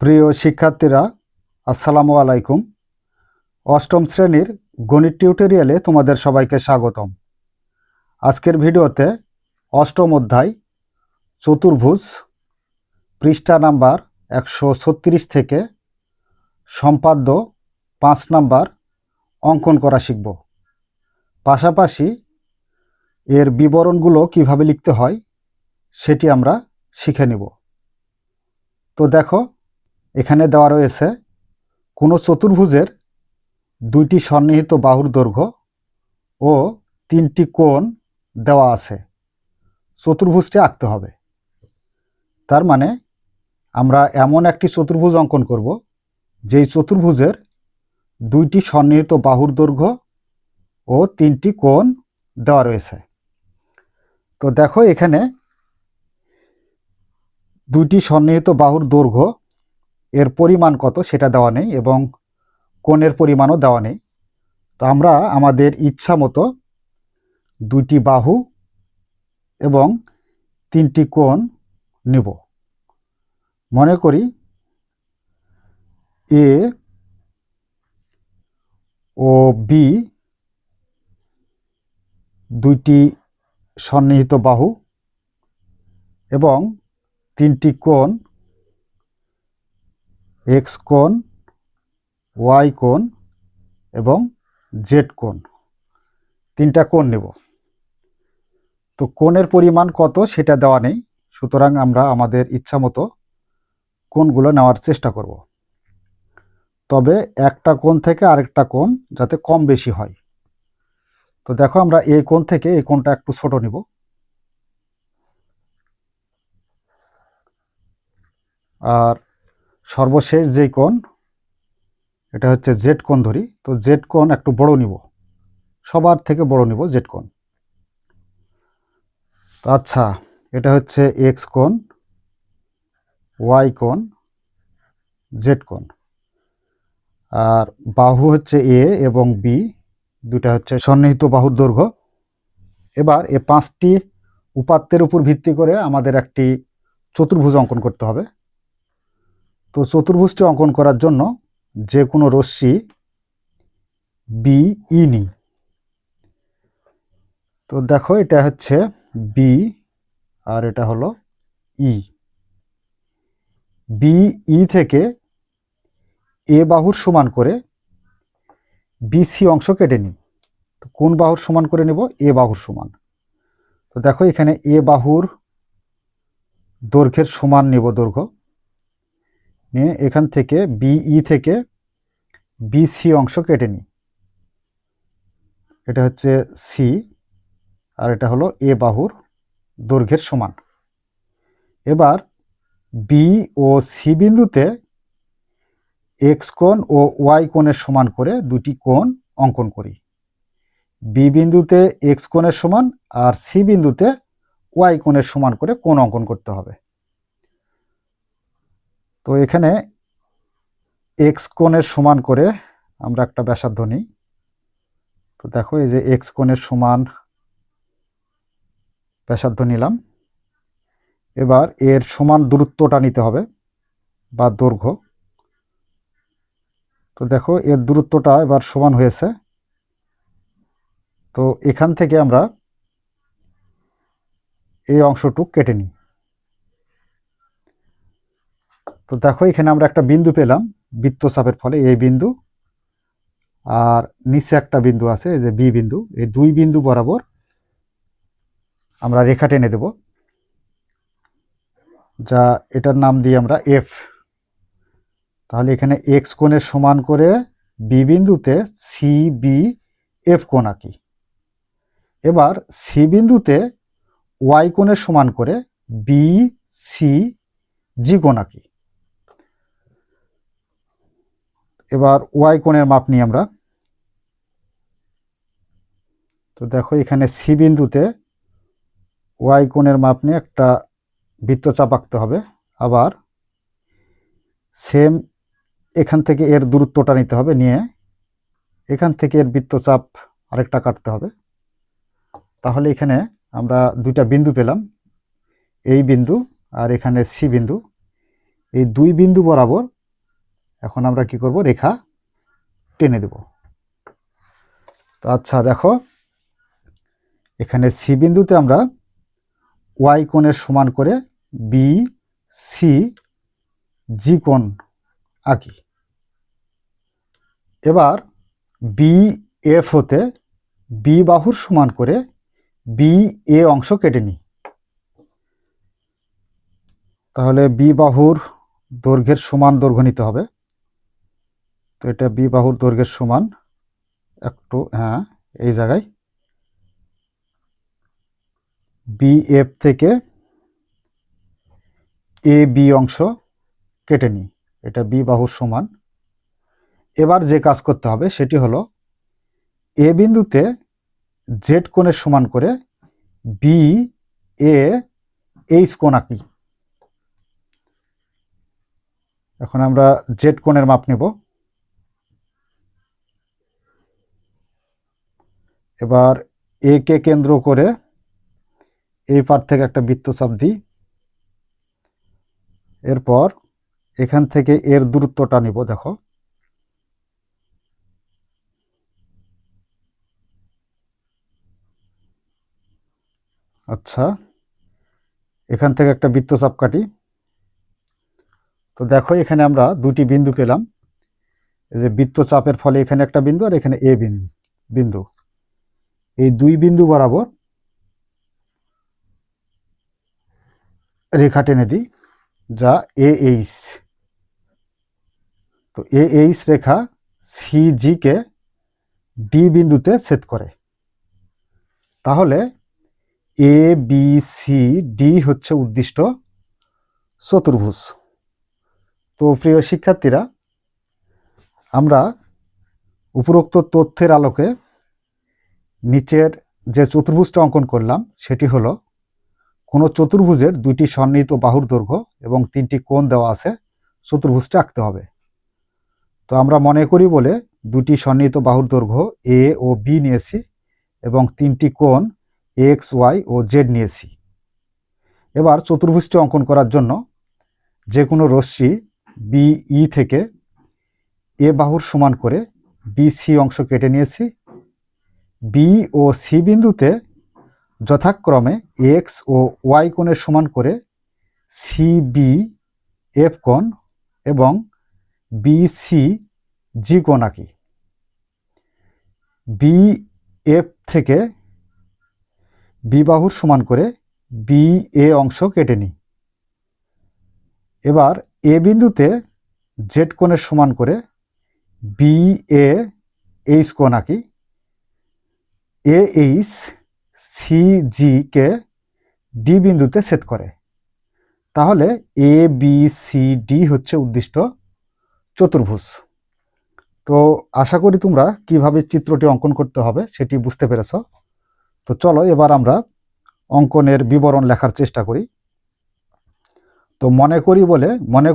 প্রিয় শিক্ষার্থীরা, আসসালামু আলাইকুম। অষ্টম শ্রেণীর গণিত টিউটোরিয়ালে তোমাদের সবাইকে স্বাগতম। আজকের ভিডিওতে অষ্টম অধ্যায় চতুর্ভুজ পৃষ্ঠা নাম্বার 136 থেকে সম্পাদ্য 5 নাম্বার অঙ্কন করা শিখব। পাশাপাশি এর বিবরণগুলো কিভাবে লিখতে হয় সেটি আমরা শিখে নেব। তো দেখো, এখানে দেওয়া রয়েছে কোনো চতুর্ভুজের দুইটি সন্নিহিত বাহুর দৈর্ঘ্য ও তিনটি কোণ দেওয়া আছে। চতুর্ভুজটি আঁকতে হবে। তার মানে আমরা এমন একটি চতুর্ভুজ অঙ্কন করব যেই চতুর্ভুজের দুইটি সন্নিহিত বাহুর দৈর্ঘ্য ও তিনটি কোণ দেওয়া রয়েছে। তো দেখো, এখানে দুইটি সন্নিহিত বাহুর দৈর্ঘ্য এর পরিমাণ কত সেটা দেওয়া নেই এবং কোণের পরিমাণও দেওয়া নেই। তো আমরা আমাদের ইচ্ছা মতো দুইটি বাহু এবং তিনটি কোণ নিব। মনে করি এ ও বি দুইটি সন্নিহিত বাহু এবং তিনটি কোণ, এক্স কোণ, ওয়াই কোণ এবং জেড কোণ, তিনটা কোণ নেব। তো কোণের পরিমাণ কত সেটা দেওয়া নেই, সুতরাং আমরা আমাদের ইচ্ছা মতো কোণগুলো নেওয়ার চেষ্টা করব। তবে একটা কোণ থেকে আরেকটা কোণ যাতে কম বেশি হয়। তো দেখো, আমরা এই কোণ থেকে এই কোণটা একটু ছোট নিব। আর সর্বশেষ যেই কোণ, এটা হচ্ছে জেড কোণ ধরি। তো জেড কোণ একটু বড় নিব, সবার থেকে বড় নিব জেড কোণ। তো আচ্ছা, এটা হচ্ছে এক্স কোণ, ওয়াই কোণ, জেড কোণ। আর বাহু হচ্ছে এ এবং বি, দুটা হচ্ছে সন্নিহিত বাহুর দৈর্ঘ্য। এবার এই পাঁচটি উপাত্তের উপর ভিত্তি করে আমাদের একটি চতুর্ভুজ অঙ্কন করতে হবে। তো চতুর্ভুজটি অঙ্কন করার জন্য যে কোনো রশ্মি বি ই নিই। তো দেখো, এটা হচ্ছে বি আর এটা হলো ই। বি ই থেকে এ বাহুর সমান করে বিসি অংশ কেটে নিই। তো কোন বাহুর সমান করে নেব? এ বাহুর সমান। তো দেখো, এখানে এ বাহুর দৈর্ঘ্যের সমান নেব দৈর্ঘ্য নিয়ে এখান থেকে বিই থেকে বিসি অংশ কেটে নিই। এটা হচ্ছে সি আর এটা হলো এ বাহুর দৈর্ঘ্যের সমান। এবার বি ও সি বিন্দুতে এক্স কোণ ও ওয়াই কোণের সমান করে দুটি কোণ অঙ্কন করি। বি বিন্দুতে এক্স কোণের সমান আর সি বিন্দুতে ওয়াই কোণের সমান করে কোণ অঙ্কন করতে হবে। তো এখানে এক্স কোণের সমান করে আমরা একটা ব্যাসার্ধ নিই। তো দেখো, এই যে এক্স কোণের সমান ব্যাসার্ধ নিলাম। এবার এর সমান দূরত্বটা নিতে হবে বা দৈর্ঘ্য। তো দেখো, এর দূরত্বটা এবার সমান হয়েছে। তো এখান থেকে আমরা এই অংশটুক কেটে নিই। তো দেখো, এখানে আমরা একটা বিন্দু পেলাম বৃত্তচাপের ফলে, এই বিন্দু। আর নিচে একটা বিন্দু আছে, এই যে বি বিন্দু। এই দুই বিন্দু বরাবর আমরা রেখা টেনে দেব, যা এটার নাম দিই আমরা এফ। তাহলে এখানে এক্স কোণের সমান করে বি বিন্দুতে সি বি এফ কোণ আঁকি। এবার সি বিন্দুতে ওয়াই কোণের সমান করে বি সি জি কোণ আঁকি। এবার ওয়াই কোণের মাপ নিই আমরা। তো দেখো, এখানে সি বিন্দুতে ওয়াই কোণের মাপ নিয়ে একটা বৃত্তচাপ আঁকতে হবে। আবার সেম এখান থেকে এর দূরত্বটা নিতে হবে, নিয়ে এখান থেকে এর বৃত্তচাপ আরেকটা কাটতে হবে। তাহলে এখানে আমরা দুইটা বিন্দু পেলাম, এই বিন্দু আর এখানে সি বিন্দু। এই দুই বিন্দু বরাবর এখন আমরা কি করব, রেখা টেনে দেব। তো আচ্ছা দেখো, এখানে সি বিন্দুতে আমরা ওয়াই কোণের সমান করে বি সি জি কোণ আঁকি। এবার বি এফ হতে বি বাহুর সমান করে বি এ অংশ কেটে নিই। তাহলে বি বাহুর দৈর্ঘ্যের সমান দৈর্ঘ্য নিতে হবে। তো এটা বি বাহুর দৈর্ঘ্যের সমান, একটু হ্যাঁ এই জায়গায় বি এফ থেকে এ বি অংশ কেটে নিই। এটা বি বাহুর সমান। এবার যে কাজ করতে হবে সেটি হলো এ বিন্দুতে জেড কোণের সমান করে বি এ এইচ কোণ আঁকি। এখন আমরা জেড কোণের মাপ নেব। এবার এ কে কেন্দ্র করে এই পার থেকে একটা বৃত্তচাপ দিই। এরপর এখান থেকে এর দূরত্বটা নিব। দেখো আচ্ছা, এখান থেকে একটা বৃত্তচাপ কাটি। তো দেখো এখানে আমরা দুটি বিন্দু পেলাম। এই যে বৃত্তচাপের ফলে এখানে একটা বিন্দু আর এখানে এ বিন্দু, এই দুই বিন্দু বরাবর রেখা টেনে দিই, যা এ এইচ। তো এ এইচ রেখা সিজি কে ডি বিন্দুতে ছেদ করে। তাহলে এ বি সি ডি হচ্ছে উদ্দিষ্ট চতুর্ভুজ। তো প্রিয় শিক্ষার্থীরা, আমরা উপরোক্ত তথ্যের আলোকে নিচের যে চতুর্ভুজটা অঙ্কন করলাম সেটি হলো, কোনো চতুর্ভুজের দুইটি সন্নিহিত বাহুর দৈর্ঘ্য এবং তিনটি কোণ দেওয়া আছে, চতুর্ভুজটা আঁকতে হবে। তো আমরা মনে করি বলে দুটি সন্নিহিত বাহুর দৈর্ঘ্য এ ও বি নিয়েছি এবং তিনটি কোণ এক্স ওয়াই ও জেড নিয়েছি। এবার চতুর্ভুজটি অঙ্কন করার জন্য যে কোনো রশ্মি বিই থেকে এ বাহুর সমান করে বিসি অংশ কেটে নিয়েছি। বি ও সি বিন্দুতে যথাক্রমে এক্স ও ওয়াই কোণের সমান করে সিবি এফ কোণ এবং বিসি জি কোণ আঁকি। বি এফ থেকে বি বাহুর সমান করে বি এ অংশ কেটে নিই। এবার এ বিন্দুতে জেড কোণের সমান করে বি এ এইচ কোণ আঁকি। এ এইচ সিজি কে ডি বিন্দুতে ছেদ করে। তাহলে এ বি সি ডি হচ্ছে উদ্দিষ্ট চতুর্ভুজ। তো আশা করি তোমরা কিভাবে চিত্রটি অঙ্কন করতে হবে সেটি বুঝতে পেরেছ। তো চলো এবার আমরা অঙ্কনের বিবরণ লেখার চেষ্টা করি। তো মনে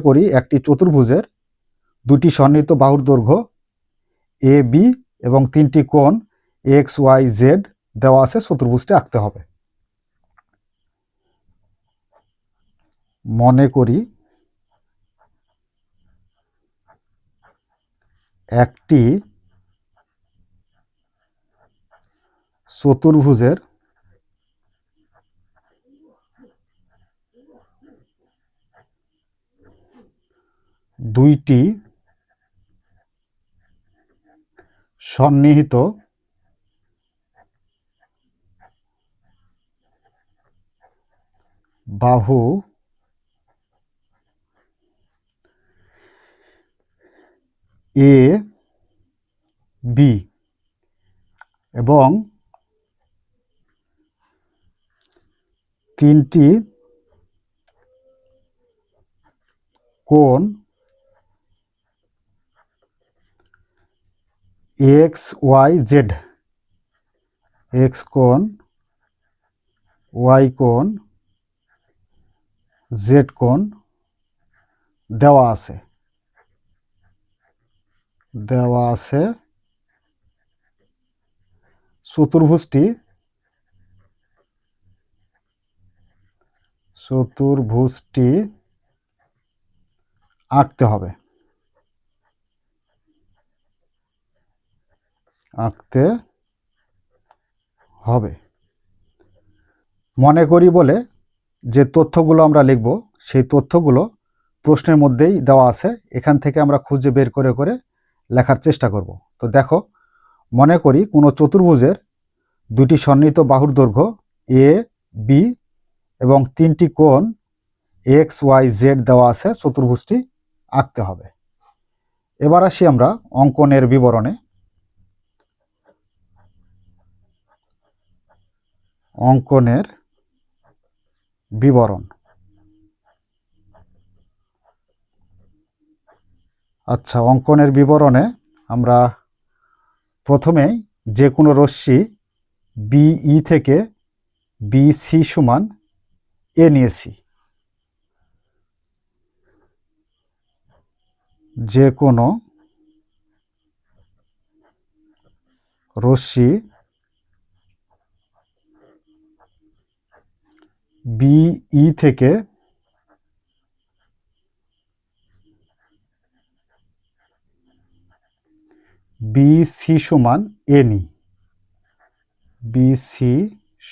করি একটি চতুর্ভুজের দুটি সন্নিহিত বাহুর দৈর্ঘ্য এ বি এবং তিনটি কোণ এক্স ওয়াই জেড দেওয়া আছে, চতুর্ভুজটি আঁকতে হবে। মনে করি একটি চতুর্ভুজের দুইটি সন্নিহিত বাহু এ বি এবং তিনটি কোণ এক্স ওয়াই জেড, এক্স কোণ, ওয়াই কোণ, জেড কোণ দেওয়া আছে। চতুর্ভুজটি আঁকতে হবে। মনে করি বলে যে তথ্যগুলো আমরা লিখব সেই তথ্যগুলো প্রশ্নের মধ্যেই দেওয়া আছে, এখান থেকে আমরা খুঁজে বের করে করে লেখার চেষ্টা করব। তো দেখো, মনে করি কোনো চতুর্ভুজের দুটি সন্নিহিত বাহুর দৈর্ঘ্য এ বি এবং 3টি কোণ এক্স ওয়াই জেড দেওয়া আছে, চতুর্ভুজটি আঁকতে হবে। এবার আসি আমরা অঙ্কনের বিবরণে। অঙ্কনের বিবরণ। আচ্ছা, অঙ্কনের বিবরণে আমরা প্রথমেই যে কোনো রশ্মি বিই থেকে বিসি সমান এ নিয়েছি। যে কোনো রশ্মি বিই থেকে বিসি সমান এ নিই। বিসি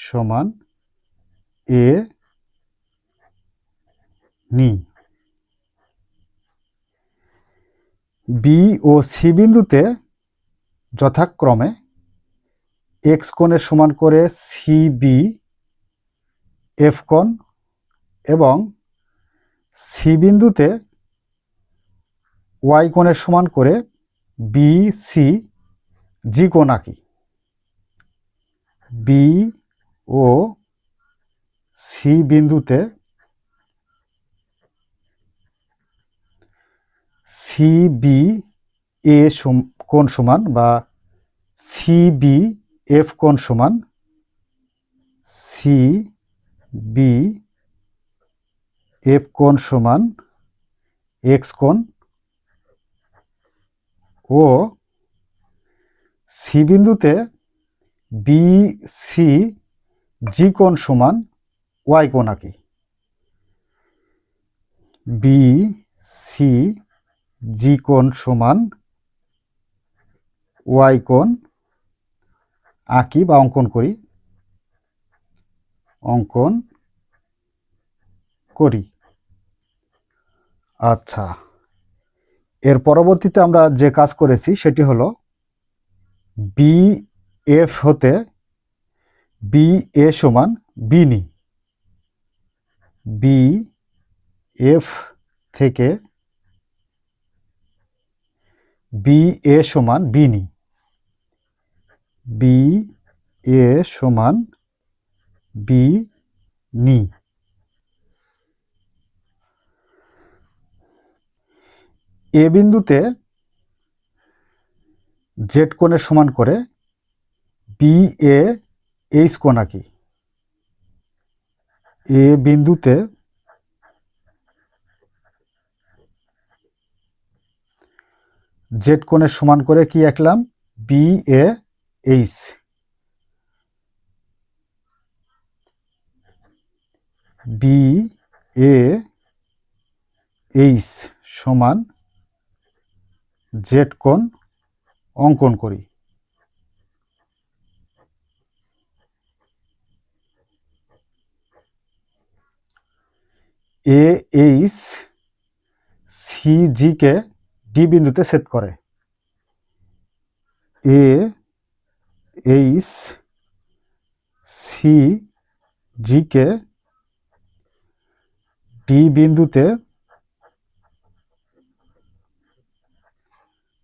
সমান এ নিই। বি ও সি বিন্দুতে যথাক্রমে এক্স কোণের সমান করে সিবি এফ কোণ এবং সি বিন্দুতে ওয়াই কোণের সমান করে বিসি জি কোণ আঁকি। বি ও সি বিন্দুতে সিবি এ কোণ সমান বা সিবি এফ কোণ সমান সিবি এফ কোণ সমান এক্স কোণ ও সি বিন্দুতে বিসি জি কোণ সমান ওয়াই কোণ আঁকি। বিসি জি কোণ সমান ওয়াই কোণ আঁকি বা অঙ্কন করি। আচ্ছা, এর পরবর্তীতে আমরা যে কাজ করেছি সেটি হলো বি এফ হতে বি এ সমান বি নি। বি এফ থেকে বি এ সমান বি নি। বি এ সমান বি নি। এ বিন্দুতে জেড কোণের সমান করে বি এ এইচ কোণ আঁকি। এ বিন্দুতে জেড কোণের সমান করে কি আঁকলাম? B A H. B A H সমান জেড কোণ অঙ্কন করি। এ এইচ সিজি কে ডি বিন্দুতে ছেদ করে। এ এইচ সিজি কে ডি বিন্দুতে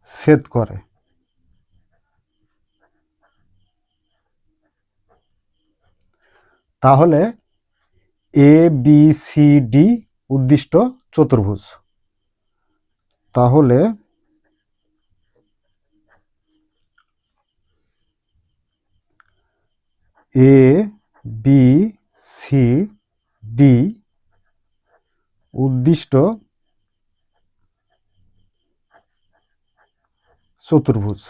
ছেদ করে। তাহলে এ বি সি ডি উদ্দিষ্ট চতুর্ভুজ। তাহলে এ বি সি ডি উদ্দিষ্ট চতুর্ভুজ।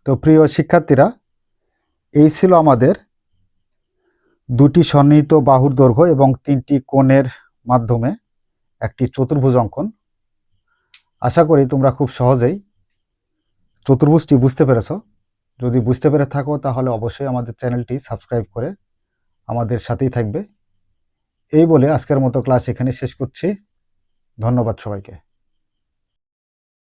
তো প্রিয় শিক্ষার্থীরা, এই ছিল আমাদের দুটি সন্নিহিত বাহুর দৈর্ঘ্য এবং তিনটি কোণের মাধ্যমে একটি চতুর্ভুজ অঙ্কন। আশা করি তোমরা খুব সহজেই চতুর্ভুজটি বুঝতে পেরেছ। যদি বুঝতে পেরে থাকো তাহলে অবশ্যই আমাদের চ্যানেলটি সাবস্ক্রাইব করে আমাদের সাথেই থাকবে। এই বলে আজকের মতো ক্লাস এখানে শেষ করছি। ধন্যবাদ সবাইকে।